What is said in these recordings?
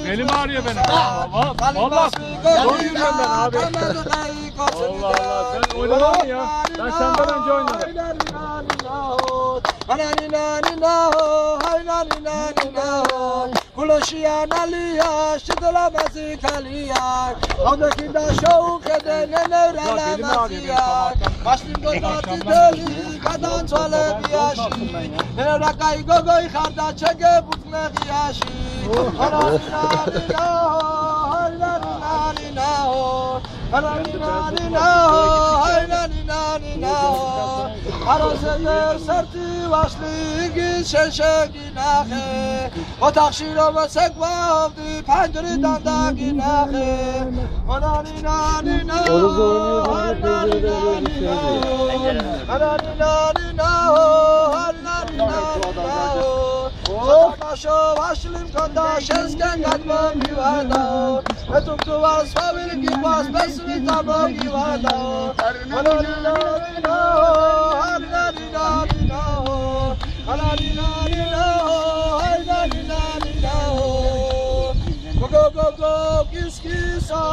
Elim ağrıyor benim. Vallahi doyuyorum ben abi. Allah Allah sen oynadın ya. Ben senden önce oynadım. Kuloşiyan aliyah, şıdıla mazikaliyan. Ondaki da şoğu kedene nevralamaziyah. Başlim gözatı deli, kadan çole biyaşi. Nevrakay gogoy karda çege butme giyaşi. Araseder serti başlığı şeşeginahe Otakşiro ve sekvavdi pencereden da ginahe Ananina Başo başlim kanda şesken gatmam givada Etuktu var svavil givas besvi tabam givada Ananina Go kiskisa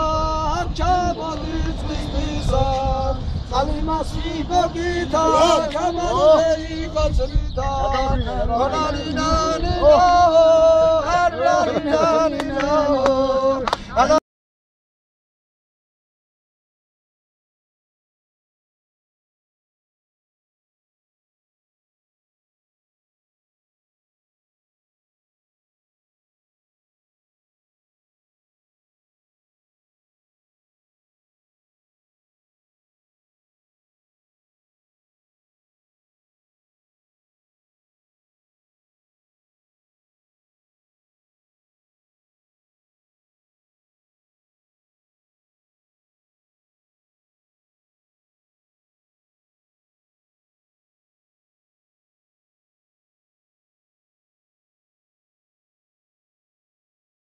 çabalı twistisa Salimasi gogita kamanei katsita Ananina